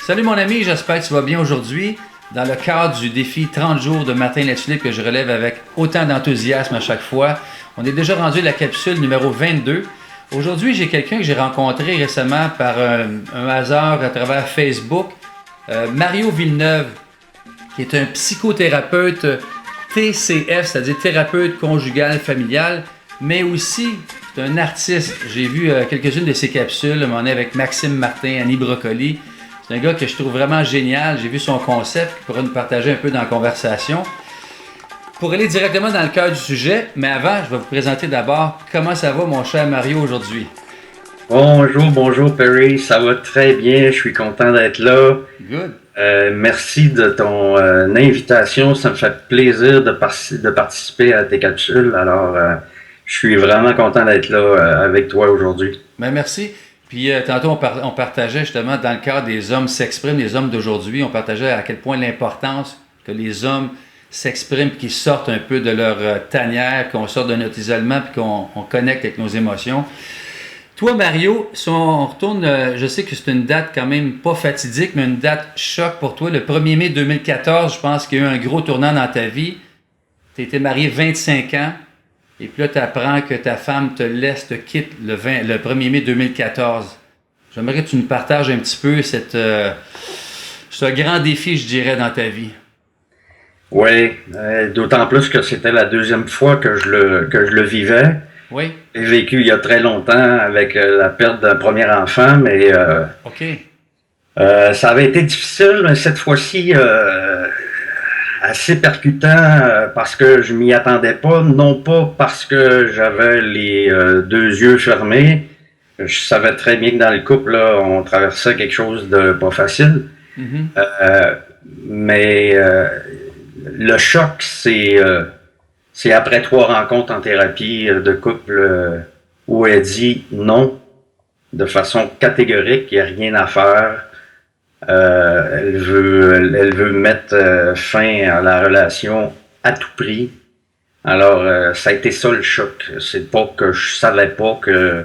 Salut mon ami, j'espère que tu vas bien aujourd'hui. Dans le cadre du défi 30 jours de Martin Latulippe que je relève avec autant d'enthousiasme à chaque fois, on est déjà rendu à la capsule numéro 22. Aujourd'hui, j'ai quelqu'un que j'ai rencontré récemment par un hasard à travers Facebook, Mario Villeneuve, qui est un psychothérapeute TCF, c'est-à-dire thérapeute conjugal familial, mais aussi c'est un artiste. J'ai vu quelques-unes de ses capsules, on est avec Maxime Martin, Annie Brocoli. C'est un gars que je trouve vraiment génial. J'ai vu son concept qui pourrait nous partager un peu dans la conversation. Pour aller directement dans le cœur du sujet, mais avant, je vais vous présenter d'abord comment ça va mon cher Mario aujourd'hui. Bonjour Perry, ça va très bien, je suis content d'être là. Good. Merci de ton invitation, ça me fait plaisir de participer à tes capsules. Alors, je suis vraiment content d'être là avec toi aujourd'hui. Ben, merci. Puis tantôt, on partageait justement dans le cadre des hommes s'expriment, les hommes d'aujourd'hui, on partageait à quel point l'importance que les hommes s'expriment, qu'ils sortent un peu de leur tanière, qu'on sorte de notre isolement, puis qu'on connecte avec nos émotions. Toi, Mario, si on retourne, je sais que c'est une date quand même pas fatidique, mais une date choc pour toi. Le 1er mai 2014, je pense qu'il y a eu un gros tournant dans ta vie. Tu as été marié 25 ans. Et puis là, tu apprends que ta femme te laisse, te quitte le 1er mai 2014. J'aimerais que tu nous partages un petit peu ce grand défi, je dirais, dans ta vie. Oui, d'autant plus que c'était la deuxième fois que je le vivais. Oui. J'ai vécu il y a très longtemps avec la perte d'un premier enfant, mais OK. Ça avait été difficile, mais cette fois-ci assez percutant parce que je m'y attendais pas, non pas parce que j'avais les deux yeux fermés. Je savais très bien que dans le couple, là, on traversait quelque chose de pas facile. Mm-hmm. Mais le choc, c'est après 3 rencontres en thérapie de couple où elle dit non de façon catégorique, il n'y a rien à faire. Elle veut mettre fin à la relation à tout prix. Alors, ça a été ça le choc. C'est pas que je savais pas que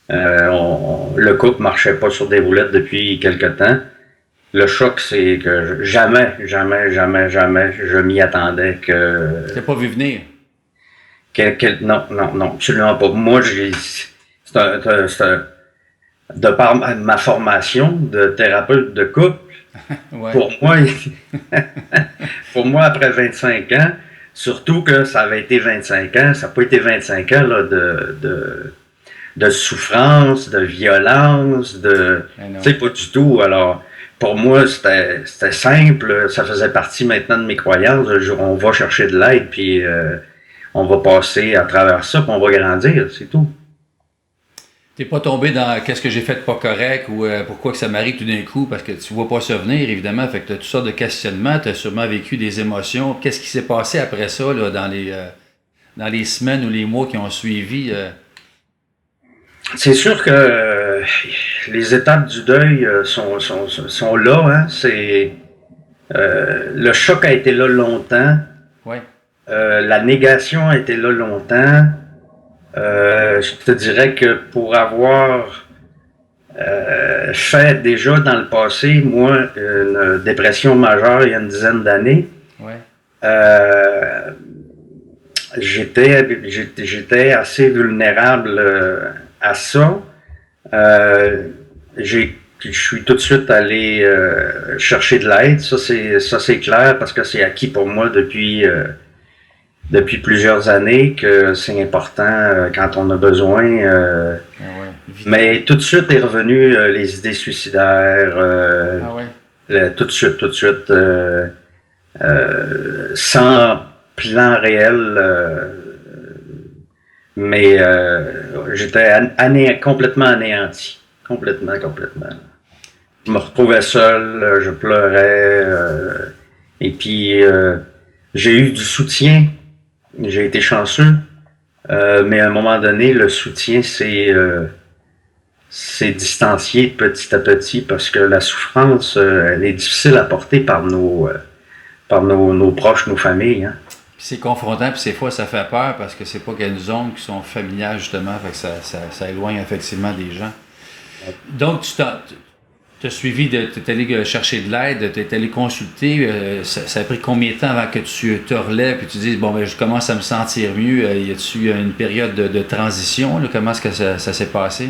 le couple marchait pas sur des roulettes depuis quelque temps. Le choc, c'est que jamais, je m'y attendais que... Tu n'as pas vu venir? Non, absolument pas. Moi, de par ma formation de thérapeute de couple, Ouais. pour moi, après 25 ans, surtout que ça avait été 25 ans, ça n'a pas été 25 ans là, de souffrance, de violence, tu sais, pas du tout. Alors, pour moi, c'était simple, ça faisait partie maintenant de mes croyances. On va chercher de l'aide, puis on va passer à travers ça, puis on va grandir, c'est tout. T'es pas tombé dans qu'est-ce que j'ai fait de pas correct ou pourquoi que ça m'arrive tout d'un coup, parce que tu vois pas ça venir, évidemment, fait que tu as toutes sortes de questionnements, tu as sûrement vécu des émotions. Qu'est-ce qui s'est passé après ça, là, dans les semaines ou les mois qui ont suivi? C'est sûr que les étapes du deuil sont là, hein. Le choc a été là longtemps. Ouais. La négation a été là longtemps. Je te dirais que pour avoir fait déjà dans le passé, moi, une dépression majeure il y a une dizaine d'années, Ouais. j'étais assez vulnérable à ça. Je suis tout de suite allé chercher de l'aide, ça c'est clair parce que c'est acquis pour moi depuis plusieurs années que c'est important quand on a besoin. Ouais. Mais tout de suite est revenu les idées suicidaires. Ah ouais. Tout de suite. Sans plan réel. Mais j'étais complètement anéanti. Complètement. Je me retrouvais seul, je pleurais. Et puis, j'ai eu du soutien. J'ai été chanceux, mais à un moment donné, le soutien s'est distancié petit à petit parce que la souffrance, elle est difficile à porter par nos proches, nos familles. Hein. Puis c'est confrontant, puis des fois ça fait peur parce que c'est pas qu'il y a une zone qui sont familiales justement, fait que ça éloigne effectivement des gens. Donc Tu as suivi, tu es allé chercher de l'aide, tu es allé consulter. Ça a pris combien de temps avant que tu te relèves et tu dises, bon, ben, je commence à me sentir mieux? Y a-tu une période de transition? Là? Comment est-ce que ça s'est passé?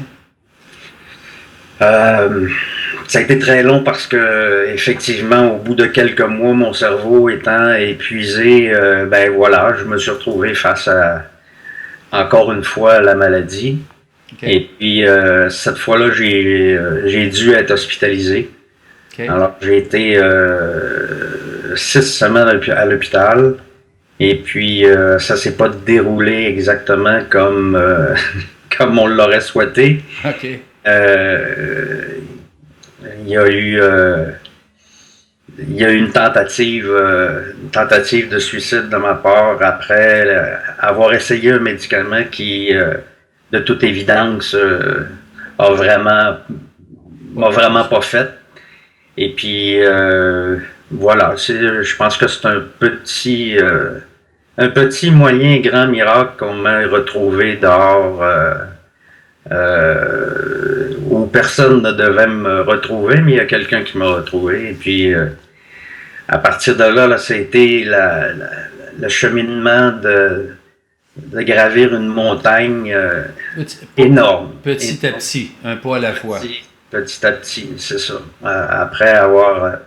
Ça a été très long parce que, effectivement, au bout de quelques mois, mon cerveau étant épuisé, ben voilà, je me suis retrouvé face à, encore une fois, la maladie. Okay. Et puis, cette fois-là, j'ai dû être hospitalisé. Okay. Alors, j'ai été 6 semaines à l'hôpital. Et puis, ça s'est pas déroulé exactement comme, comme on l'aurait souhaité. Okay. Il y a eu une tentative de suicide de ma part après avoir essayé un médicament qui, de toute évidence, m'a vraiment pas fait. Et puis voilà, je pense que c'est un petit moyen grand miracle qu'on m'a retrouvé dehors. Où personne ne devait me retrouver, mais il y a quelqu'un qui m'a retrouvé. Et puis, à partir de là, ça a été le cheminement de gravir une montagne énorme. Petit à petit, un pas à la fois. Petit à petit, c'est ça. Après avoir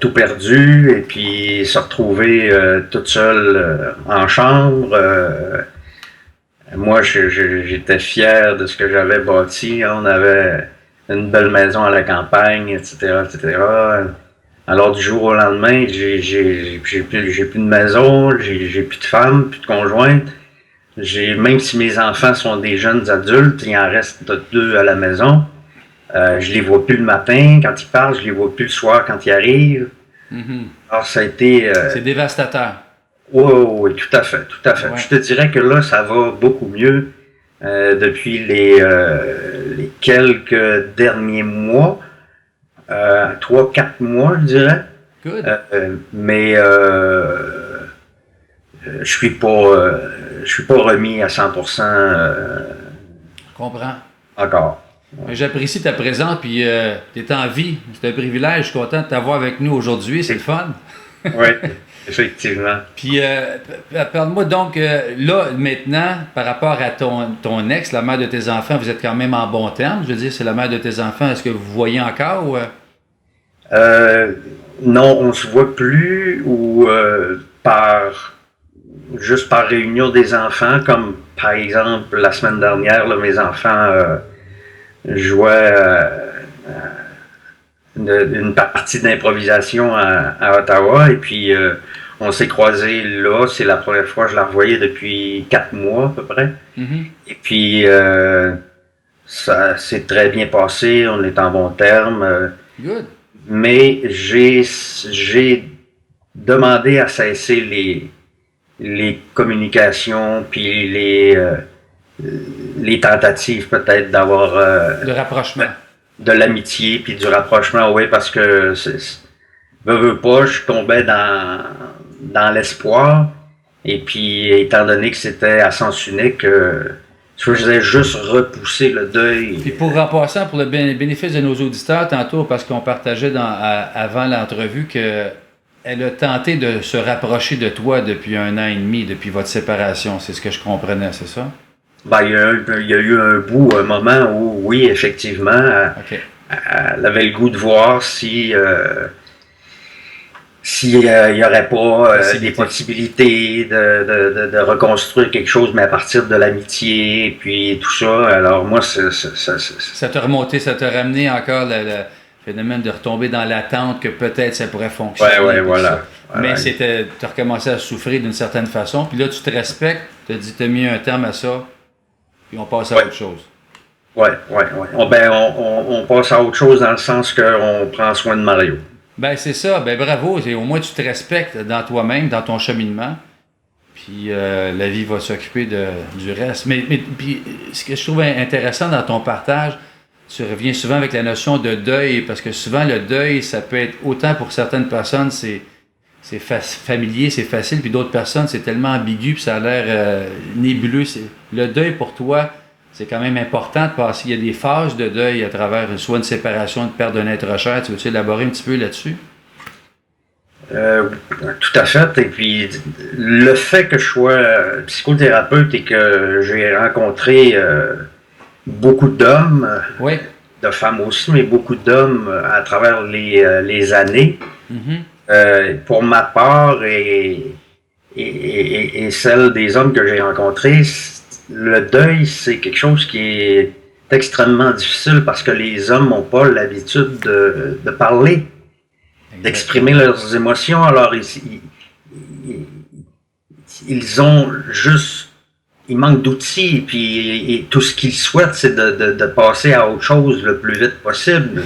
tout perdu et puis se retrouver toute seule en chambre. Moi, j'étais fier de ce que j'avais bâti. On avait une belle maison à la campagne, etc., etc. Alors, du jour au lendemain, j'ai plus de maison, j'ai plus de femme, plus de conjointe. Même si mes enfants sont des jeunes adultes, il en reste 2 à la maison. Je les vois plus le matin quand ils partent, je les vois plus le soir quand ils arrivent. Mm-hmm. Alors, ça a été... c'est dévastateur. Oui, tout à fait, tout à fait. Ouais. Je te dirais que là, ça va beaucoup mieux depuis les quelques derniers mois, 3-4 mois, je dirais. Good. Mais je suis pas remis à 100%. Comprends. Encore. Ouais. J'apprécie ta présence, puis tu es en vie. C'est un privilège. Je suis content de t'avoir avec nous aujourd'hui. C'est le fun. Oui. Effectivement. Puis, parle-moi donc, là, maintenant, par rapport à ton ex, la mère de tes enfants, vous êtes quand même en bon terme. Je veux dire, c'est la mère de tes enfants. Est-ce que vous voyez encore ou... Non, on se voit plus ou juste par réunion des enfants, comme par exemple la semaine dernière, là, mes enfants jouaient une partie d'improvisation à Ottawa et puis on s'est croisés là, c'est la première fois que je la revoyais depuis 4 mois à peu près. Mm-hmm. Et puis ça s'est très bien passé, on est en bon terme. Good. Mais j'ai demandé à cesser les communications puis les tentatives peut-être d'avoir le rapprochement. De l'amitié puis du rapprochement, oui, parce que veux pas, je tombais dans l'espoir et puis étant donné que c'était à sens unique, je faisais juste repousser le deuil. Puis pour remplacer, pour le bénéfice de nos auditeurs, tantôt, parce qu'on partageait avant l'entrevue qu'elle a tenté de se rapprocher de toi depuis 1 an et demi, depuis votre séparation. C'est ce que je comprenais, c'est ça? Ben, il y a eu un moment où, oui, effectivement, okay. Elle avait le goût de voir s'il n'y aurait pas des possibilités de reconstruire quelque chose, mais à partir de l'amitié et puis tout ça. Alors moi, ça t'a remonté, ça t'a ramené encore le phénomène de retomber dans l'attente que peut-être ça pourrait fonctionner. Oui, voilà. Mais tu as recommencé à souffrir d'une certaine façon, puis là, tu te respectes, tu as mis un terme à ça, puis on passe à autre chose. Oui. On passe à autre chose dans le sens qu'on prend soin de Mario. Ben c'est ça, ben bravo, au moins tu te respectes dans toi-même, dans ton cheminement, puis la vie va s'occuper du reste. Mais puis, ce que je trouve intéressant dans ton partage, tu reviens souvent avec la notion de deuil, parce que souvent le deuil, ça peut être autant pour certaines personnes, c'est familier, c'est facile, puis d'autres personnes, c'est tellement ambigu, puis ça a l'air nébuleux. Le deuil pour toi, c'est quand même important de passer. Il y a des phases de deuil à travers soit une séparation, une perte d'un être cher. Tu veux-tu élaborer un petit peu là-dessus? Tout à fait. Et puis, le fait que je sois psychothérapeute et que j'ai rencontré beaucoup d'hommes, Oui. de femmes aussi, mais beaucoup d'hommes à travers les années, pour ma part et celle des hommes que j'ai rencontrés, le deuil, c'est quelque chose qui est extrêmement difficile parce que les hommes n'ont pas l'habitude de parler, d'exprimer leurs émotions. Alors, ils ont juste... Il manque d'outils, et tout ce qu'ils souhaitent, c'est de passer à autre chose le plus vite possible.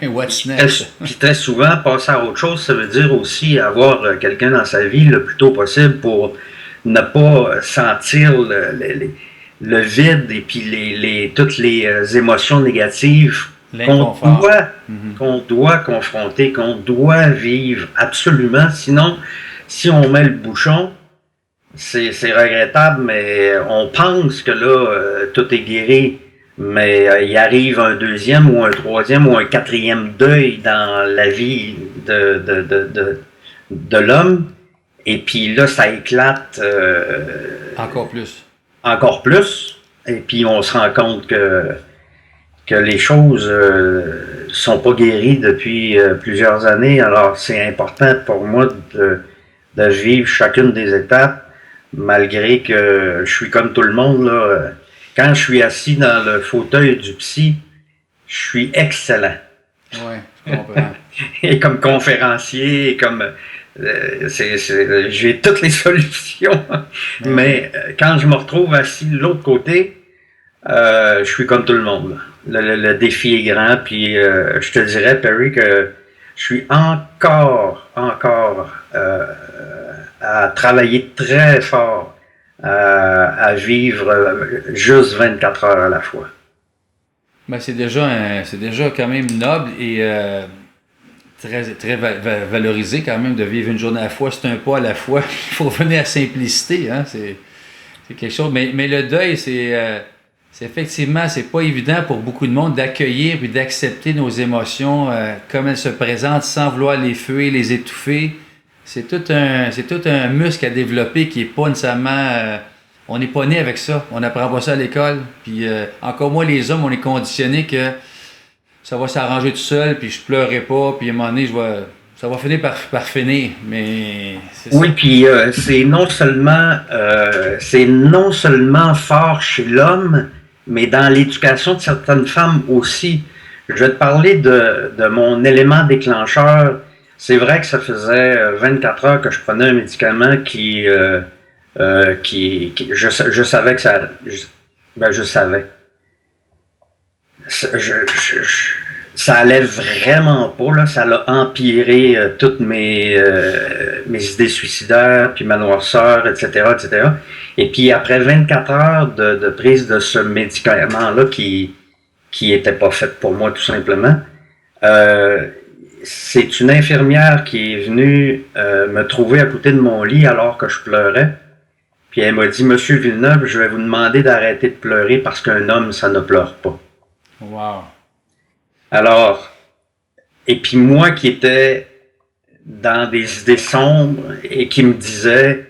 What's next? Puis très souvent, passer à autre chose, ça veut dire aussi avoir quelqu'un dans sa vie le plus tôt possible pour ne pas sentir le vide et puis toutes les émotions négatives qu'on doit confronter, qu'on doit vivre absolument. Sinon, si on met le bouchon, c'est regrettable, mais on pense que là, tout est guéri. Mais il arrive un deuxième ou un troisième ou un quatrième deuil dans la vie de l'homme. Et puis là, ça éclate encore plus. Encore plus. Et puis on se rend compte que les choses sont pas guéries depuis plusieurs années. Alors c'est important pour moi de vivre chacune des étapes, malgré que je suis comme tout le monde, là. Quand je suis assis dans le fauteuil du psy, je suis excellent. Oui, je comprends. Et comme conférencier, et comme... j'ai toutes les solutions. Mais quand je me retrouve assis de l'autre côté, je suis comme tout le monde. Le défi est grand, puis je te dirais, Perry, que je suis encore à travailler très fort, à vivre juste 24 heures à la fois. Ben, c'est déjà quand même noble et très valorisé quand même de vivre une journée à la fois. C'est un pas à la fois. Il faut revenir à la simplicité. Hein? C'est quelque chose. Mais le deuil, c'est effectivement, c'est pas évident pour beaucoup de monde d'accueillir et d'accepter nos émotions comme elles se présentent sans vouloir les fuir, les étouffer. C'est tout un muscle à développer qui est pas nécessairement... on n'est pas né avec ça. On n'apprend pas ça à l'école. Puis encore moins les hommes, on est conditionnés que ça va s'arranger tout seul, puis je pleurerai pas, puis à un moment donné, ça va finir par finir. Mais c'est oui, ça. Puis c'est non seulement fort chez l'homme, mais dans l'éducation de certaines femmes aussi. Je vais te parler de mon élément déclencheur. C'est vrai que ça faisait 24 heures que je prenais un médicament qui je savais que ça... je savais. Ça allait vraiment pas, là. Ça l'a empiré toutes mes idées suicidaires, puis ma noirceur, etc., etc. Et puis après 24 heures de prise de ce médicament-là qui était pas fait pour moi, tout simplement, c'est une infirmière qui est venue me trouver à côté de mon lit alors que je pleurais. Puis elle m'a dit, Monsieur Villeneuve, je vais vous demander d'arrêter de pleurer parce qu'un homme, ça ne pleure pas. Wow. Alors, et puis moi qui étais dans des idées sombres et qui me disait,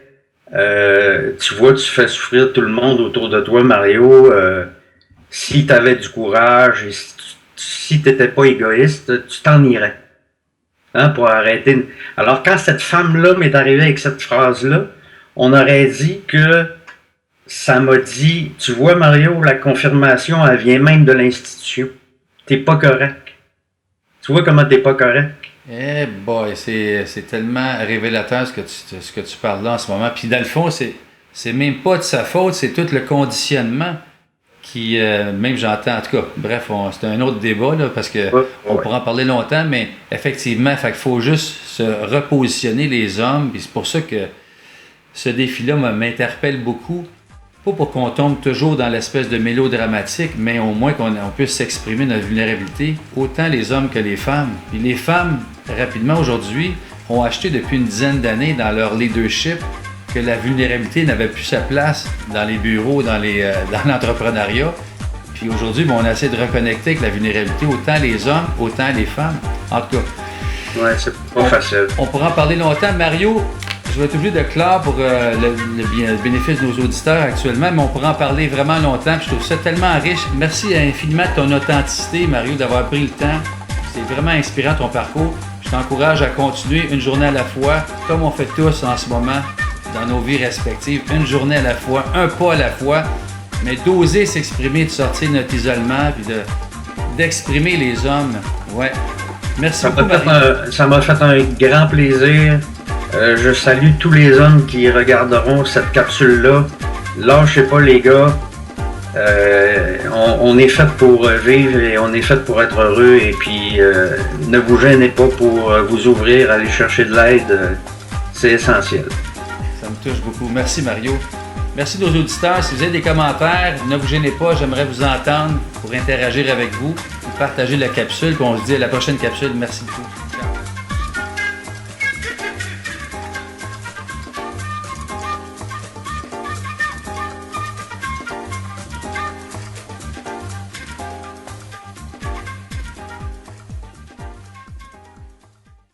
tu vois, tu fais souffrir tout le monde autour de toi, Mario, si tu avais du courage et si tu n'étais pas égoïste, tu t'en irais. Hein, pour arrêter. Alors quand cette femme-là m'est arrivée avec cette phrase-là, on aurait dit que ça m'a dit, tu vois Mario, la confirmation, elle vient même de l'institution. T'es pas correct. Tu vois comment t'es pas correct? Eh boy, c'est tellement révélateur ce que tu parles là en ce moment. Puis dans le fond, c'est même pas de sa faute, c'est tout le conditionnement qui, même j'entends, en tout cas, bref, c'est un autre débat là, parce que on pourra en parler longtemps, mais effectivement, il faut juste se repositionner les hommes, puis c'est pour ça que ce défi-là m'interpelle beaucoup. Pas pour qu'on tombe toujours dans l'espèce de mélodramatique, mais au moins qu'on puisse s'exprimer notre vulnérabilité, autant les hommes que les femmes. Puis les femmes, rapidement aujourd'hui, ont acheté depuis une dizaine d'années dans leur leadership que la vulnérabilité n'avait plus sa place dans les bureaux, dans l'entrepreneuriat, Puis aujourd'hui, on essaie de reconnecter avec la vulnérabilité, autant les hommes, autant les femmes. En tout cas. Ouais, c'est pas facile. On pourra en parler longtemps. Mario, je vais être obligé de clore pour le bénéfice de nos auditeurs actuellement, mais on pourra en parler vraiment longtemps. Puis je trouve ça tellement riche. Merci infiniment de ton authenticité, Mario, d'avoir pris le temps. C'est vraiment inspirant ton parcours. Je t'encourage à continuer une journée à la fois, comme on fait tous en ce moment dans nos vies respectives. Une journée à la fois, un pas à la fois, mais d'oser s'exprimer, de sortir de notre isolement, puis d'exprimer les hommes. Ouais. Merci beaucoup, Mario. Ça m'a fait un grand plaisir. Je salue tous les hommes qui regarderont cette capsule-là. Lâchez pas, les gars. On est fait pour vivre et on est fait pour être heureux. Et puis, ne vous gênez pas pour vous ouvrir, aller chercher de l'aide. C'est essentiel. Ça me touche beaucoup. Merci, Mario. Merci nos auditeurs. Si vous avez des commentaires, ne vous gênez pas. J'aimerais vous entendre pour interagir avec vous, partager la capsule. Puis on se dit à la prochaine capsule. Merci beaucoup.